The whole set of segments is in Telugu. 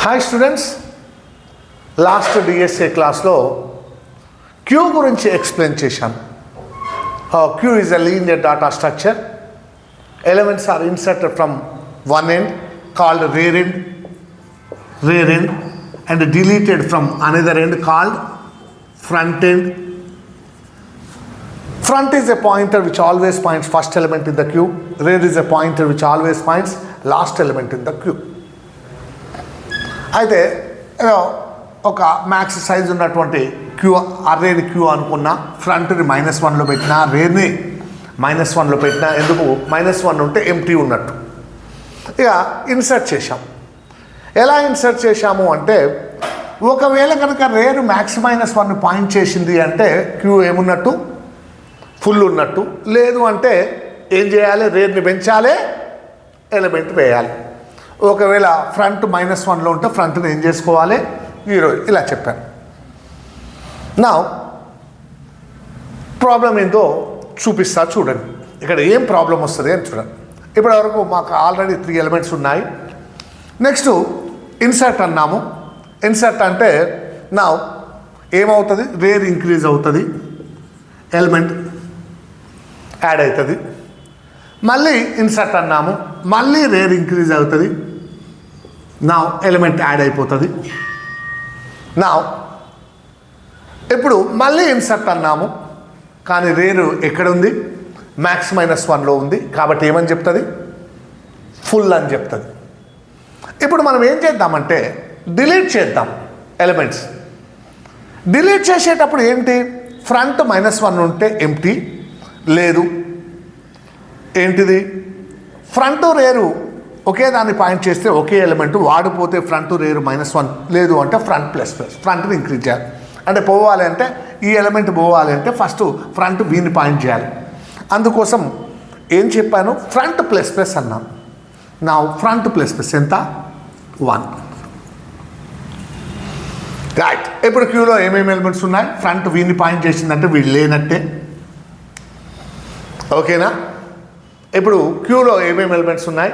హాయ్ స్టూడెంట్స్, లాస్ట్ డిఎస్ఏ క్లాస్లో క్యూ గురించి ఎక్స్ప్లెయిన్ చేశాను. Queue is a linear data structure. Elements are inserted from one end called rear end and deleted from another end called front end. Front is a pointer which always points first element in the queue. Rear is a pointer which always points last element in the queue. అయితే ఒక మ్యాక్స్ సైజ్ ఉన్నటువంటి క్యూ అర్రేని క్యూ అనుకున్నా, ఫ్రంట్ని -1లో పెట్టినా, రేర్ని -1లో పెట్టినా, ఎందుకు -1 ఉంటే ఎంటీ ఉన్నట్టు. ఇక ఇన్సర్ట్ చేశాం. ఎలా ఇన్సర్ట్ చేశాము అంటే, ఒకవేళ కనుక రేరు -1 పాయింట్ చేసింది అంటే క్యూ ఏమున్నట్టు, ఫుల్ ఉన్నట్టు. లేదు అంటే ఏం చేయాలి, రేర్ని పెంచాలి, ఎలిమెంట్ వేయాలి. ఒకవేళ ఫ్రంట్ -1లో ఉంటే ఫ్రంట్ని ఏం చేసుకోవాలి, 0. ఇలా చెప్పాను. నా ప్రాబ్లం ఏందో చూపిస్తా చూడండి. ఇక్కడ ఏం ప్రాబ్లం వస్తుంది అని చూడండి. ఇప్పటివరకు మాకు ఆల్రెడీ 3 ఎలిమెంట్స్ ఉన్నాయి. నెక్స్ట్ ఇన్సర్ట్ అన్నాము. ఇన్సర్ట్ అంటే నా ఏమవుతుంది, రేర్ ఇంక్రీజ్ అవుతుంది, ఎలిమెంట్ యాడ్ అవుతుంది. మళ్ళీ ఇన్సర్ట్ అన్నాము, మళ్ళీ రేర్ ఇంక్రీజ్ అవుతుంది, నా ఎలిమెంట్ యాడ్ అయిపోతుంది. నా ఇప్పుడు మళ్ళీ ఇన్సర్ట్ అన్నాము, కానీ రేరు ఎక్కడుంది, -1లో ఉంది. కాబట్టి ఏమని చెప్తుంది, ఫుల్ అని చెప్తుంది. ఇప్పుడు మనం ఏం చేద్దామంటే డిలీట్ చేద్దాం ఎలిమెంట్స్. డిలీట్ చేసేటప్పుడు ఏంటి, ఫ్రంట్ -1 ఉంటే ఎంటీ, లేదు ఏంటిది, ఫ్రంట్ రేరు ఒకే దాన్ని పాయింట్ చేస్తే ఒకే ఎలిమెంట్, వాడిపోతే ఫ్రంట్ రేరు -1, లేదు అంటే ఫ్రంట్ ప్లస్ ఫ్రంట్ని ఇంక్రీజ్ చేయాలి. అంటే పోవాలి అంటే, ఈ ఎలిమెంట్ పోవాలి అంటే ఫస్ట్ ఫ్రంట్ బీని పాయింట్ చేయాలి. అందుకోసం ఏం చెప్పాను, ఫ్రంట్ ప్లస్ అన్నాను. నా ఫ్రంట్ ప్లస్ ఎంత, 1. రైట్. ఇప్పుడు క్యూలో ఏమేమి ఎలిమెంట్స్ ఉన్నాయి, ఫ్రంట్ వీని పాయింట్ చేసిందంటే వీడు లేనట్టే. ఓకేనా. ఇప్పుడు క్యూలో ఏమేమి ఎలిమెంట్స్ ఉన్నాయి,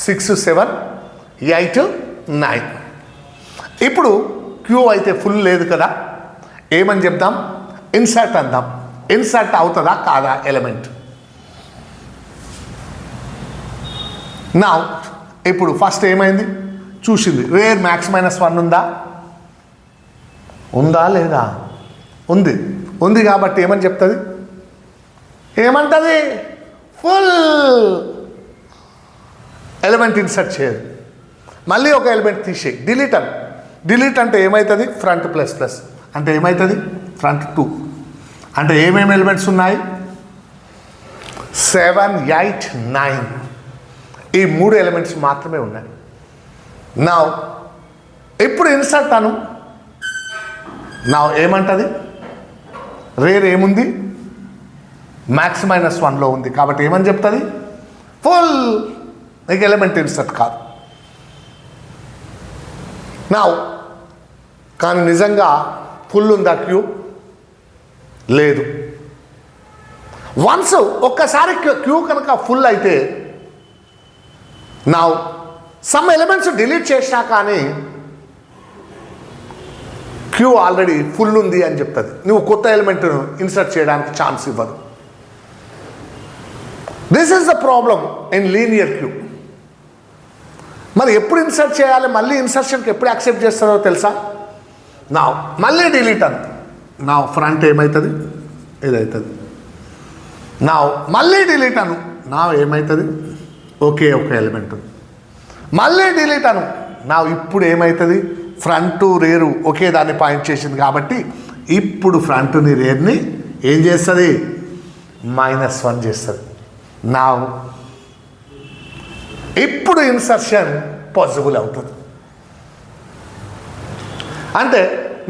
6, 7, 8, 9. ఇప్పుడు క్యూ అయితే ఫుల్ లేదు కదా, ఏమని చెప్దాం, ఇన్సర్ట్ అందాం. ఇన్సర్ట్ అవుతుందా కాదా ఎలిమెంట్. నా ఇప్పుడు ఫస్ట్ ఏమైంది చూసింది, రేర్ -1 ఉందా లేదా, ఉంది కాబట్టి ఏమని చెప్తుంది, ఏమంటుంది, ఫుల్ ఎలిమెంట్ ఇన్సర్ట్ చేయదు. మళ్ళీ ఒక ఎలిమెంట్ తీసేయి, డిలీట్ అంటే ఏమవుతుంది, ఫ్రంట్ ప్లస్ అంటే ఏమవుతుంది, ఫ్రంట్ 2. అంటే ఏమేమి ఎలిమెంట్స్ ఉన్నాయి, 7, 8, 9. ఈ 3 ఎలిమెంట్స్ మాత్రమే ఉన్నాయి. నా ఇప్పుడు ఇన్సర్ట్ అను, నా ఏమంటుంది, రేర్ ఏముంది, -1లో ఉంది. కాబట్టి ఏమని చెప్తుంది, ఫుల్. నీకు ఎలిమెంట్ ఇన్సర్ట్ కాదు. నా కానీ నిజంగా ఫుల్ ఉందా క్యూ, లేదు. వన్స్ ఒక్కసారి క్యూ కనుక ఫుల్ అయితే, నా సమ్ ఎలిమెంట్స్ డిలీట్ చేసినా కానీ క్యూ ఆల్రెడీ ఫుల్ ఉంది అని చెప్తుంది. నువ్వు కొత్త ఎలిమెంట్ ఇన్సర్ట్ చేయడానికి ఛాన్స్ ఇవ్వదు. This is the problem in linear queue. మరి ఎప్పుడు ఇన్సర్ట్ చేయాలి, మళ్ళీ ఇన్సర్షన్కి ఎప్పుడు యాక్సెప్ట్ చేస్తారో తెలుసా. నా మళ్ళీ డిలీట్ అను, నా ఫ్రంట్ ఏమవుతుంది, ఇదవుతుంది. నా మళ్ళీ డిలీట్ అను, నా ఏమవుతుంది, ఒకే ఒక ఎలిమెంట్ ఉంది. మళ్ళీ డిలీట్ అను, నా ఇప్పుడు ఏమవుతుంది, ఫ్రంట్ రేరు ఒకే దాన్ని పాయింట్ చేసింది కాబట్టి ఇప్పుడు ఫ్రంట్ని రేర్ని ఏం చేస్తుంది, -1 చేస్తుంది. నా ఇప్పుడు ఇన్సర్షన్ పాసిబుల్ అవుతుంది. అంటే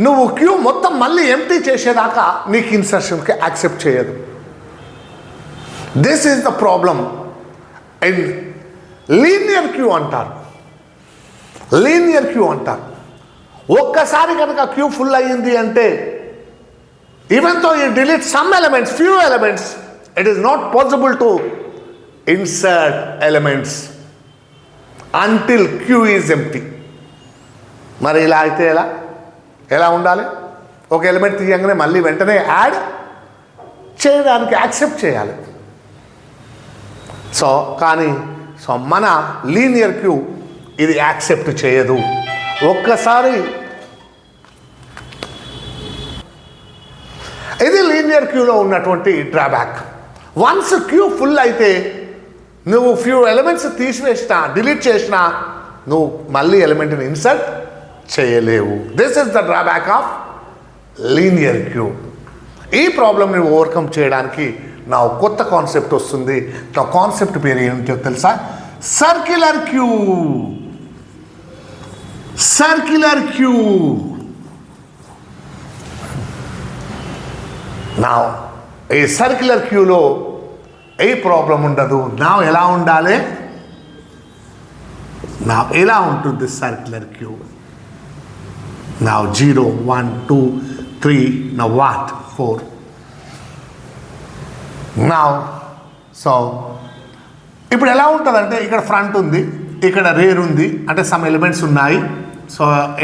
నువ్వు క్యూ మొత్తం మళ్ళీ ఎంటీ చేసేదాకా నీకు ఇన్సర్షన్కి యాక్సెప్ట్ చేయదు. This is the problem in linear queue అంటారు. లీనియర్ క్యూ అంటారు. ఒక్కసారి కనుక క్యూ ఫుల్ అయ్యింది అంటే, even though you delete some elements, few elements, it is not possible to insert elements until Q is empty. మరి ఇలా అయితే ఎలా ఉండాలి? ఒక ఎలిమెంట్ తీయంగానే మళ్ళీ వెంటనే యాడ్ చేయడానికి యాక్సెప్ట్ చేయాలి. కానీ మన లీనియర్ క్యూ ఇది యాక్సెప్ట్ చేయదు. ఒక్కసారి ఇది లీనియర్ క్యూలో ఉన్నటువంటి డ్రాబ్యాక్. వన్స్ క్యూ ఫుల్ అయితే నువ్వు ఫ్యూ ఎలిమెంట్స్ తీసివేసినా డిలీట్ చేసినా నువ్వు మళ్ళీ ఎలిమెంట్ని ఇన్సర్ట్ చేయలేవు. This is the drawback of linear queue. ఈ ప్రాబ్లమ్ని ఓవర్కమ్ చేయడానికి నా కొత్త కాన్సెప్ట్ వస్తుంది. నా కాన్సెప్ట్ పేరు ఏంటో తెలుసా? Circular queue. Circular queue. నా ఈ సర్క్యులర్ క్యూలో ఏ ప్రాబ్లం ఉండదు. నా ఎలా ఉండాలి? నా ఎలా ఉంటుంది సర్క్యులర్ క్యూ? నా 0 1 2 3 నా వాట్ 4. నా ఇప్పుడు ఎలా ఉంటుందంటే ఇక్కడ ఫ్రంట్ ఉంది, ఇక్కడ రేర్ ఉంది, అంటే సమ్ ఎలిమెంట్స్ ఉన్నాయి.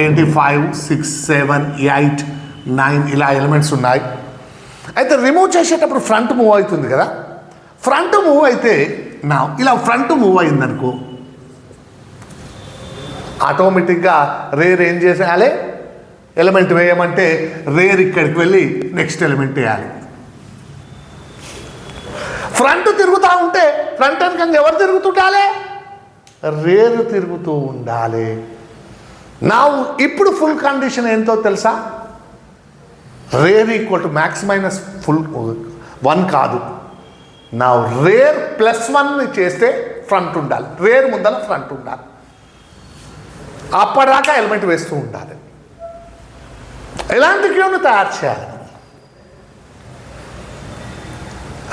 ఏంటి 5 6 7 8 9 ఇలా ఎలిమెంట్స్ ఉన్నాయి. అయితే రిమూవ్ చేసేటప్పుడు ఫ్రంట్ మూవ్ అవుతుంది కదా. ఫ్రంట్ మూవ్ అయితే ఇలా ఫ్రంట్ మూవ్ అయిందనుకో ఆటోమేటిక్గా రేర్ ఏం చేసేయాలి? ఎలిమెంట్ వేయమంటే రేర్ ఇక్కడికి వెళ్ళి నెక్స్ట్ ఎలిమెంట్ వేయాలి. ఫ్రంట్ తిరుగుతూ ఉంటే ఫ్రంట్ వెనకంగా ఎవరు తిరుగుతుండాలి? రేరు తిరుగుతూ ఉండాలి. ఇప్పుడు ఫుల్ కండిషన్ ఏంటో తెలుసా? Rare equal to max minus full 1 కాదు. రేర్ +1 చేస్తే ఫ్రంట్ ఉండాలి. రేర్ ముందర ఫ్రంట్ ఉండాలి. అప్పటిదాకా ఎలిమెంట్ వేస్తూ ఉండాలి. ఎలాంటి క్యూను తయారు చేయాలి?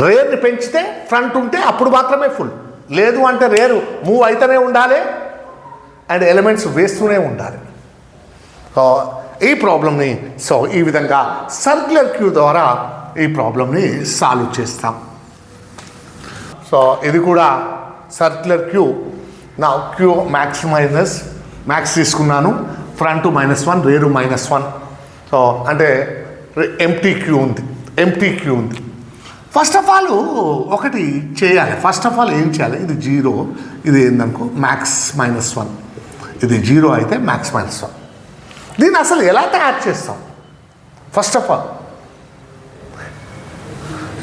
రేర్ని పెంచితే ఫ్రంట్ ఉంటే అప్పుడు మాత్రమే ఫుల్. లేదు అంటే రేరు మూవ్ అయితేనే ఉండాలి అండ్ ఎలిమెంట్స్ వేస్తూనే ఉండాలి. ఈ ప్రాబ్లమ్ని ఈ విధంగా సర్క్యులర్ క్యూ ద్వారా ఈ ప్రాబ్లమ్ని సాల్వ్ చేస్తాం. ఇది కూడా సర్క్యులర్ క్యూ. నా క్యూ మ్యాక్స్ తీసుకున్నాను. ఫ్రంట్ -1 రేరు -1. అంటే ఎంటీ క్యూ ఉంది. ఫస్ట్ ఆఫ్ ఆల్ ఒకటి చేయాలి. ఫస్ట్ ఆఫ్ ఆల్ ఏం చేయాలి? ఇది 0, ఇది ఏందనుకో మ్యాక్స్ -1. ఇది 0 అయితే మ్యాక్స్ -1. దీన్ని అసలు ఎలా తయారు చేస్తాం? ఫస్ట్ ఆఫ్ ఆల్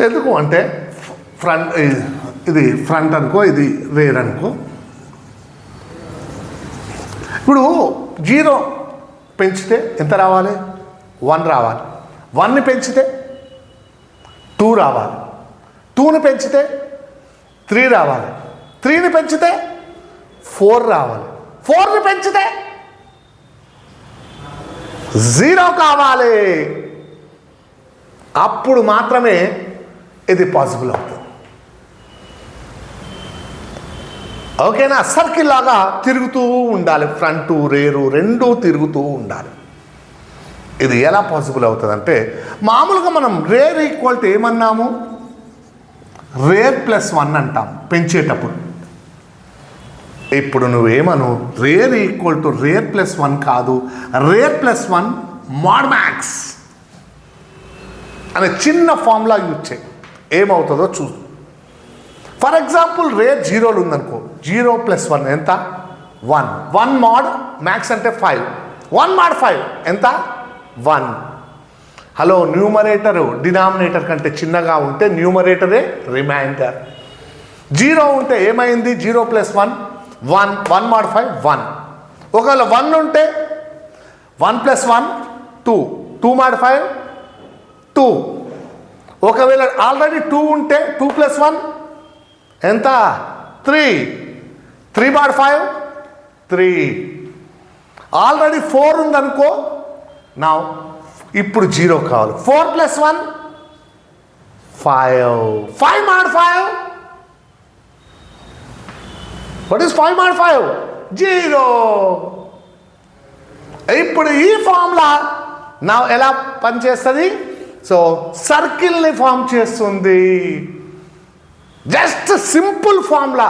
ఎందుకు అంటే ఇది ఫ్రంట్ అనుకో, ఇది రేర్ అనుకో. ఇప్పుడు 0 పెంచితే ఎంత రావాలి? 1 రావాలి. 1ని పెంచితే 2 రావాలి. 2ని పెంచితే 3 రావాలి. 3ని పెంచితే 4 రావాలి. 4ని పెంచితే 0 కావాలి. అప్పుడు మాత్రమే ఇది పాసిబుల్ అవుతుంది. ఓకేనా? సర్కిల్ లాగా తిరుగుతూ ఉండాలి. ఫ్రంట్ రేరు రెండూ తిరుగుతూ ఉండాలి. ఇది ఎలా పాసిబుల్ అవుతుందంటే మామూలుగా మనం రేర్ ఈక్వల్ టు ఏమన్నాము? రేర్ +1 అంటాం పెంచేటప్పుడు. ఇప్పుడు నువ్వేమను? రేర్ ఈక్వల్ టు రేర్ +1 కాదు, రేర్ +1 mod max అనే చిన్న ఫార్ములా యూజ్ చేయి. ఏమవుతుందో చూడు. ఫర్ ఎగ్జాంపుల్ రేర్ 0 ఉందనుకో, 0 + 1 ఎంత? 1. 1 mod max అంటే 5. 1 mod 5 ఎంత? 1. హలో, న్యూమరేటర్ డినామినేటర్ కంటే చిన్నగా ఉంటే న్యూమరేటరే రిమైండర్. 0 ఉంటే ఏమైంది? 0 + 1 1. 1 mod 5 1. ఒకవేళ 1 ఉంటే 1 + 1 2. 2 mod 5 2. ఒకవేళ ఆల్రెడీ 2 ఉంటే 2 + 1 ఎంత? 3. 3 mod 5 3. ఆల్రెడీ 4 ఉందనుకో. నా ఇప్పుడు 0 కావాలి. 4 + 1 5. 5 mod 5. What is 5 mod 5? 0. ఇప్పుడు ఈ ఫార్ములా నా ఎలా పనిచేస్తుంది? సర్కిల్ని ఫామ్ చేస్తుంది. Just simple formula.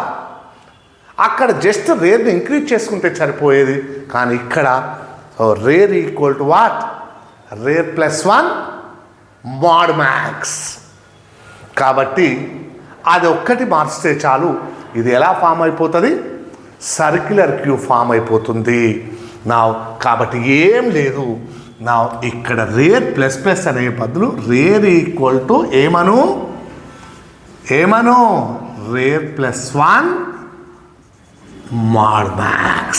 అక్కడ జస్ట్ రేర్ని ఇంక్రీజ్ చేసుకుంటే సరిపోయేది, కానీ ఇక్కడ so rare equal to what? Rare plus 1 mod max. కాబట్టి అది ఒక్కటి మార్చితే చాలు, ఇది ఎలా ఫామ్ అయిపోతుంది? సర్క్యులర్ క్యూ ఫామ్ అయిపోతుంది. నా కాబట్టి ఏం లేదు, నా ఇక్కడ రేర్ ప్లస్ ప్లస్ అనే బదులు రేర్ ఈక్వల్ టు ఏమను rear plus 1 mod max.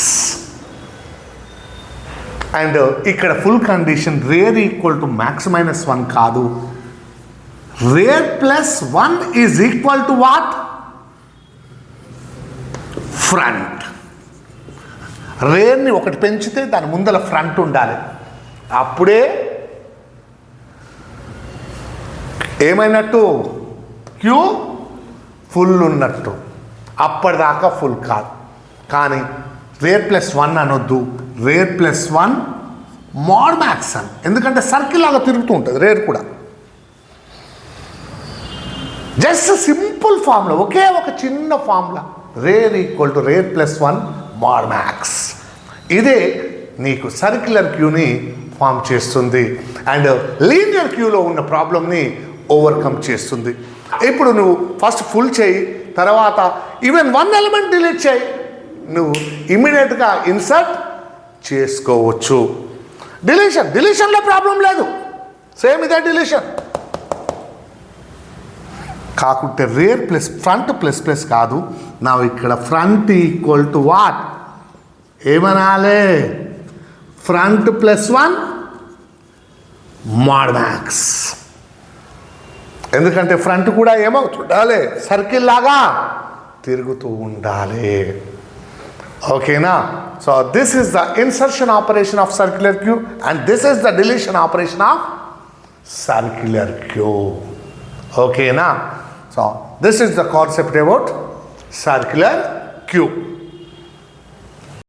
And ఇక్కడ full condition rear equal to max minus 1 కాదు, rear plus 1 is equal to what? Front. రేర్ని ఒకటి పెంచితే దాని ముందర ఫ్రంట్ ఉండాలి, అప్పుడే ఏమైనట్టు? క్యూ ఫుల్ ఉన్నట్టు. అప్పటిదాకా ఫుల్ కాదు. కానీ రేర్ ప్లస్ 1 అనొద్దు, రేర్ ప్లస్ 1 mod max అని. ఎందుకంటే సర్కిల్ లాగా తిరుగుతూ ఉంటుంది రేర్ కూడా. జస్ట్ సింపుల్ ఫార్ములా, ఒకే ఒక చిన్న formula, rare equal to rare plus 1 mod max. ఇదే నీకు సర్క్యులర్ క్యూని ఫామ్ చేస్తుంది అండ్ లీనియర్ క్యూలో ఉన్న ప్రాబ్లమ్ని ఓవర్కమ్ చేస్తుంది. ఇప్పుడు నువ్వు ఫస్ట్ ఫుల్ చేయి, తర్వాత ఈవెన్ 1 ఎలిమెంట్ డిలీట్ చేయి, నువ్వు ఇమ్మీడియట్గా ఇన్సర్ట్ చేసుకోవచ్చు. డిలీషన్లో ప్రాబ్లం లేదు, సేమ్ ఇదే డిలీషన్. కాకుంటే rear plus front plus plus కాదు, నా ఇక్కడ ఫ్రంట్ ఈక్వల్ టు వాట్? ఏమనాలి? Front plus 1 mod max. ఎందుకంటే ఫ్రంట్ కూడా ఏమవుతుండాలి? సర్కిల్ లాగా తిరుగుతూ ఉండాలి. ఓకేనా? So this is the insertion operation of circular queue and this is the deletion operation of circular queue. ఓకేనా? So this is the concept about circular queue.